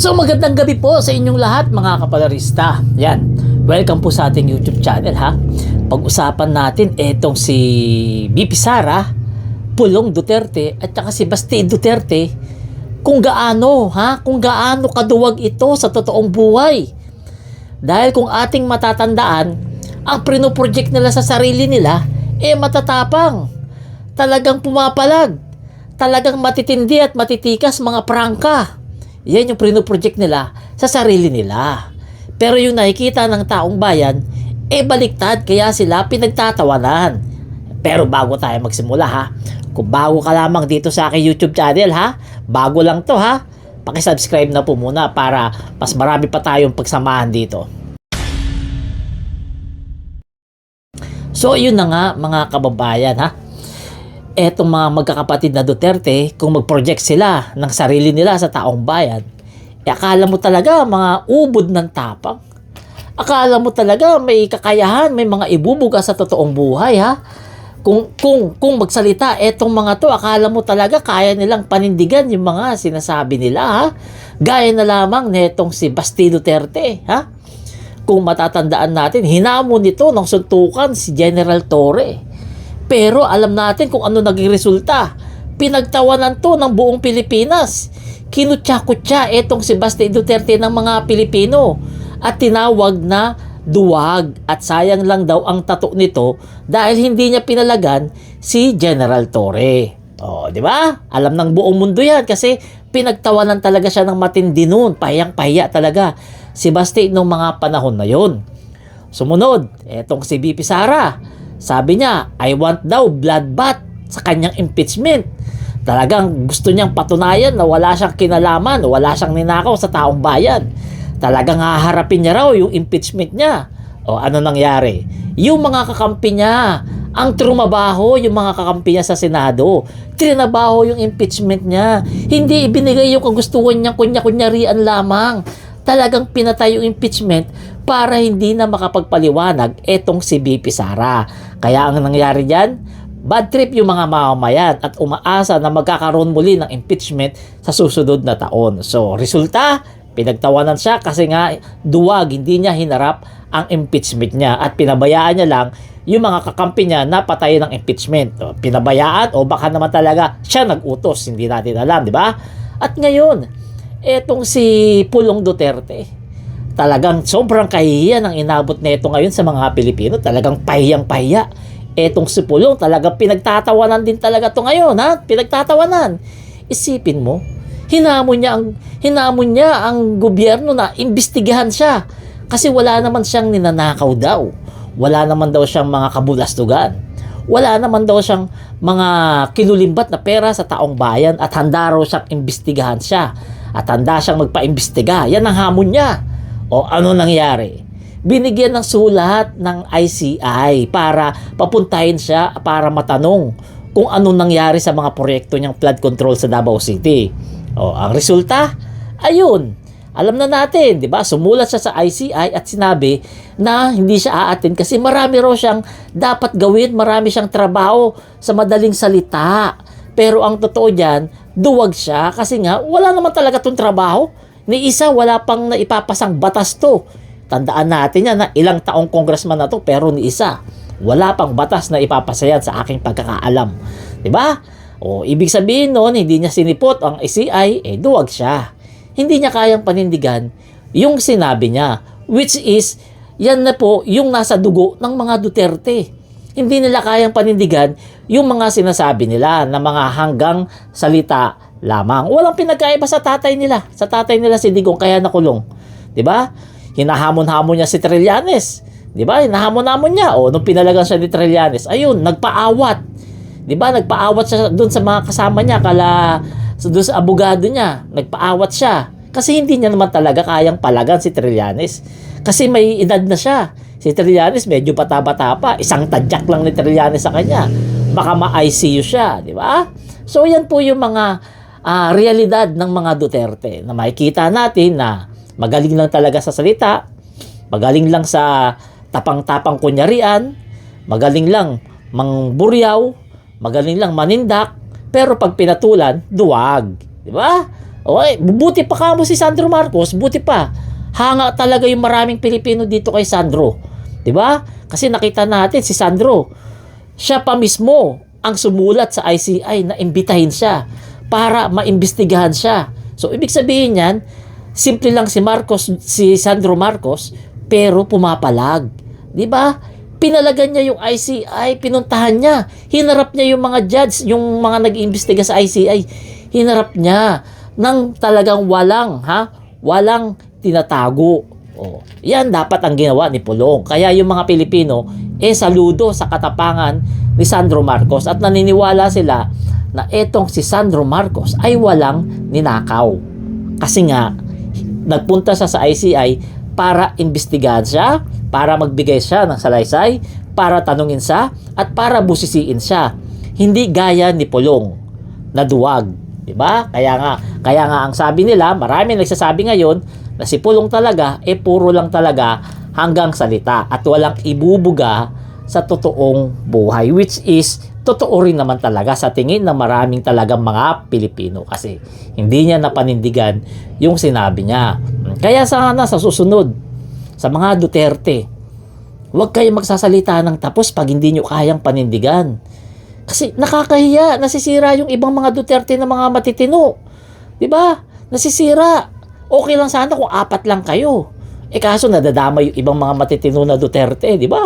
So magandang gabi po sa inyong lahat mga kapalarista. Yan, welcome po sa ating YouTube channel ha. Pag-usapan natin etong si BP Sara, Pulong Duterte at saka si Basti Duterte, kung gaano kaduwag ito sa totoong buhay. Dahil kung ating matatandaan, ang pinoproject nila sa sarili nila matatapang, talagang pumapalag, talagang matitindi at matitikas mga prangka. Yan yung pinoproject nila sa sarili nila. Pero yung nakikita ng taong bayan, baliktad, kaya sila pinagtatawanan. Pero bago tayo magsimula ha, kung bago ka lamang dito sa aking YouTube channel ha, bago lang to ha, pakisubscribe na po muna para mas marami pa tayong pagsamahan dito. So yun na nga mga kababayan ha, etong mga magkakapatid na Duterte, kung mag-project sila ng sarili nila sa taong bayan, akala mo talaga mga ubod ng tapang. Akala mo talaga may kakayahan, may mga ibubuga sa totoong buhay ha. Kung magsalita etong mga to, akala mo talaga kaya nilang panindigan yung mga sinasabi nila ha. Gaya na lamang netong si Basti Duterte ha. Kung matatandaan natin, hinamon nito ng suntukan si General Torre. Pero alam natin kung ano naging resulta. Pinagtawanan to ng buong Pilipinas. Kinutya-kutya etong si Basti Duterte ng mga Pilipino at tinawag na duwag, at sayang lang daw ang tato nito dahil hindi niya pinalagan si General Torre. Oh, di ba? Alam ng buong mundo 'yan kasi pinagtawanan talaga siya ng matindi noon. Pahiyang-pahiya talaga si Basti nung mga panahon na 'yon. Sumunod, etong si BP Sara. Sabi niya, I want daw bloodbath sa kanyang impeachment. Talagang gusto niyang patunayan na wala siyang kinalaman, wala siyang ninakaw sa taong bayan. Talagang haharapin niya raw yung impeachment niya. O ano nangyari? Yung mga kakampi niya, ang trumabaho yung mga kakampi niya sa Senado. Trinabaho yung impeachment niya. Hindi ibinigay yung kagustuhan niyang kunya-kunyarian lamang. Talagang pinatay yung impeachment para hindi na makapagpaliwanag etong si BP Sara. Kaya ang nangyari diyan, bad trip yung mga mamamayan at umaasa na magkakaroon muli ng impeachment sa susunod na taon. So, resulta, pinagtawanan siya kasi nga duwag, hindi niya hinarap ang impeachment niya at pinabayaan niya lang yung mga kakampi niya na patayin ng impeachment. So, pinabayaan o baka naman talaga siya nag-utos, hindi natin alam, di ba? At ngayon, etong si Pulong Duterte, talagang sobrang kahihiyan ang inabot nito ngayon sa mga Pilipino. Talagang pahiyang-pahiya. Etong si Pulong, talagang pinagtatawanan din talaga to ngayon ha. Pinagtatawanan. Isipin mo, hinamon niya ang gobyerno na imbestigahan siya kasi wala naman siyang ninanakaw daw. Wala naman daw siyang mga kabulastugan. Wala naman daw siyang mga kinulimbat na pera sa taong bayan at handa raw siyang imbestigahan siya. At handa siyang magpa-imbestiga. Yan ang hamon niya. O ano nangyari? Binigyan ng sulat ng ICI para papuntahin siya para matanong kung ano nangyari sa mga proyekto niyang flood control sa Davao City. O ang resulta, ayun. Alam na natin, di ba? Sumulat siya sa ICI at sinabi na hindi siya aatin kasi marami raw siyang dapat gawin, marami siyang trabaho sa madaling salita. Pero ang totoo diyan, duwag siya kasi nga wala naman talaga tong trabaho. Ni isa wala pang naipapasang batas to. Tandaan natin yan na ilang taong congressman na to pero ni isa wala pang batas na ipapasayan sa aking pagkakaalam. 'Di ba? O ibig sabihin noon hindi niya sinipot ang ICI, duwag siya. Hindi niya kayang panindigan yung sinabi niya, which is yan na po yung nasa dugo ng mga Duterte. Hindi nila kayang panindigan yung mga sinasabi nila na mga hanggang salita lamang. Walang pinagkaiba sa tatay nila. Sa tatay nila si Digong kaya nakulong. 'Di ba? Hinahamon-hamon niya si Trillanes. 'Di ba? Hinahamon-hamon niya. O nung pinalagan siya ni Trillanes, ayun, nagpaawat. 'Di ba? Nagpaawat siya doon sa mga kasama niya doon sa abogado niya. Nagpaawat siya. Kasi hindi niya naman talaga kayang palagan si Trillanes. Kasi may edad na siya. Si Trillanes medyo bata-bata pa. Isang tadyak lang ni Trillanes sa kanya. Baka ma-ICU siya, di ba? So yan po yung mga realidad ng mga Duterte na makikita natin na magaling lang talaga sa salita, magaling lang sa tapang-tapang kunyarian, magaling lang mangburyaw, magaling lang manindak, pero pag pinatulan, duwag. Di ba? Okay, buti pa kamo si Sandro Marcos, buti pa. Hanga talaga yung maraming Pilipino dito kay Sandro. 'Di ba? Kasi nakita natin si Sandro, siya pa mismo ang sumulat sa ICI na imbitahin siya para maimbestigahan siya. So ibig sabihin niyan, simple lang si Sandro Marcos, pero pumapalag. 'Di ba? Pinalagan niya yung ICI, pinuntahan niya, hinarap niya yung mga judge, yung mga nag-iimbestiga sa ICI, hinarap niya ng talagang walang tinatago. Oh, yan dapat ang ginawa ni Pulong. Kaya yung mga Pilipino saludo sa katapangan ni Sandro Marcos at naniniwala sila na etong si Sandro Marcos ay walang ninakaw. Kasi nga nagpunta siya sa ICI para imbestigahan siya, para magbigay siya ng salaysay, para tanungin siya at para busisiin siya. Hindi gaya ni Pulong na duwag, 'di ba? Kaya nga ang sabi nila, marami nagsasabi ngayon na si Pulong talaga puro lang talaga hanggang salita at walang ibubuga sa totoong buhay, which is totoo rin naman talaga sa tingin ng maraming talagang mga Pilipino kasi hindi niya napanindigan yung sinabi niya. Kaya sana sa susunod sa mga Duterte, huwag kayong magsasalita ng tapos pag hindi nyo kayang panindigan. Kasi nakakahiya, nasisira yung ibang mga Duterte na mga matitino. 'Di ba? Nasisira. Okay lang sana kung 4 lang kayo. Kaso nadadama yung ibang mga matitino na Duterte, 'di ba?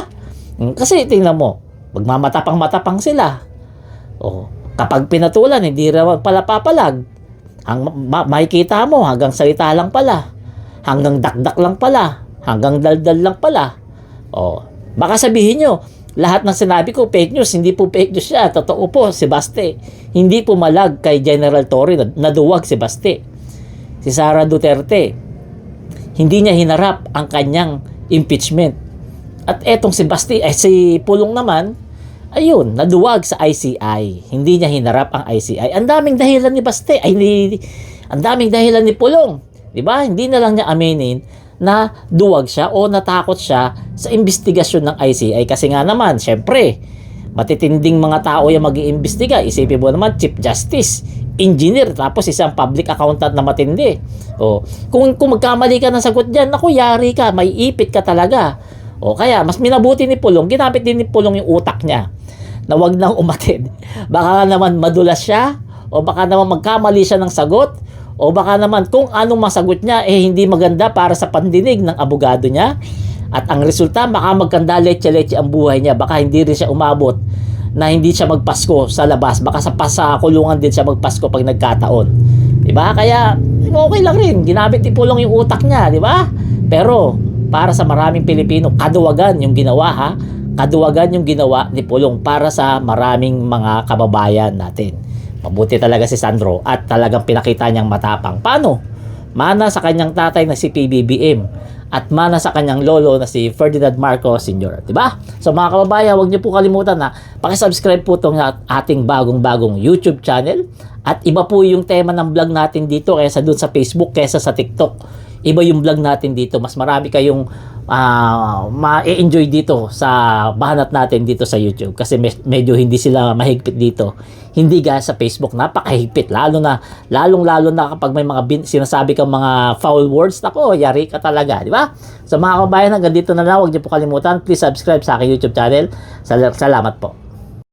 Kasi tingnan mo, magmamatapang-matapang sila. Oh, kapag pinatulan, hindi raw pala papalag. Makikita mo hanggang salita lang pala. Hanggang dakdak lang pala. Hanggang daldal lang pala. Oh, baka sabihin nyo, lahat ng sinabi ko fake news. Hindi po fake news siya. Totoo po, si Baste. Hindi pumalag kay General Torre, naduwag si Baste. Si Sara Duterte, hindi niya hinarap ang kanyang impeachment. At etong si Baste, si Pulong naman, ayun, naduwag sa ICI. Hindi niya hinarap ang ICI. Ang daming dahilan ni Baste, ang daming dahilan ni Pulong. 'Di ba? Hindi na lang niya aminin na duwag siya o natakot siya sa investigasyon ng ICI. Kasi nga naman, syempre, matitinding mga tao yung mag-iimbestiga. Isipin mo naman, Chief Justice, engineer, tapos isang public accountant na matindi. O, kung magkamali ka ng sagot dyan, naku, yari ka, may ipit ka talaga. O, kaya, mas minabuti ni Pulong, ginamit din ni Pulong yung utak niya na wag nang umatid. Baka naman madulas siya, o baka naman magkamali siya ng sagot, o baka naman kung anong masagot niya, hindi maganda para sa pandinig ng abogado niya. At ang resulta, baka magkanda leche-leche ang buhay niya. Baka hindi rin siya umabot na hindi siya magpasko sa labas. Baka sa kulungan din siya magpasko pag nagkataon. Diba? Kaya, okay lang rin. Ginamit ni Pulong yung utak niya. Diba? Pero, para sa maraming Pilipino, kaduwagan yung ginawa Kaduwagan yung ginawa ni Pulong para sa maraming mga kababayan natin. Mabuti talaga si Sandro at talagang pinakita niyang matapang. Paano? Mana sa kanyang tatay na si PBBM at mana sa kanyang lolo na si Ferdinand Marcos Sr. Diba? So mga kababayan, huwag niyo po kalimutan na pakisubscribe po itong ating bagong YouTube channel. At iba po yung tema ng vlog natin dito kaysa dun sa Facebook, kaysa sa TikTok. Iba yung vlog natin dito. Mas marami kayong ma-enjoy dito sa bahanat natin dito sa YouTube. Kasi medyo hindi sila mahigpit dito. Hindi gaya sa Facebook, napakahigpit. Lalong-lalo na kapag may mga sinasabi kang mga foul words, nako, yari ka talaga. Di ba? So mga kabayan, hanggang dito na lang. Huwag niyo po kalimutan. Please subscribe sa aking YouTube channel. Salamat po.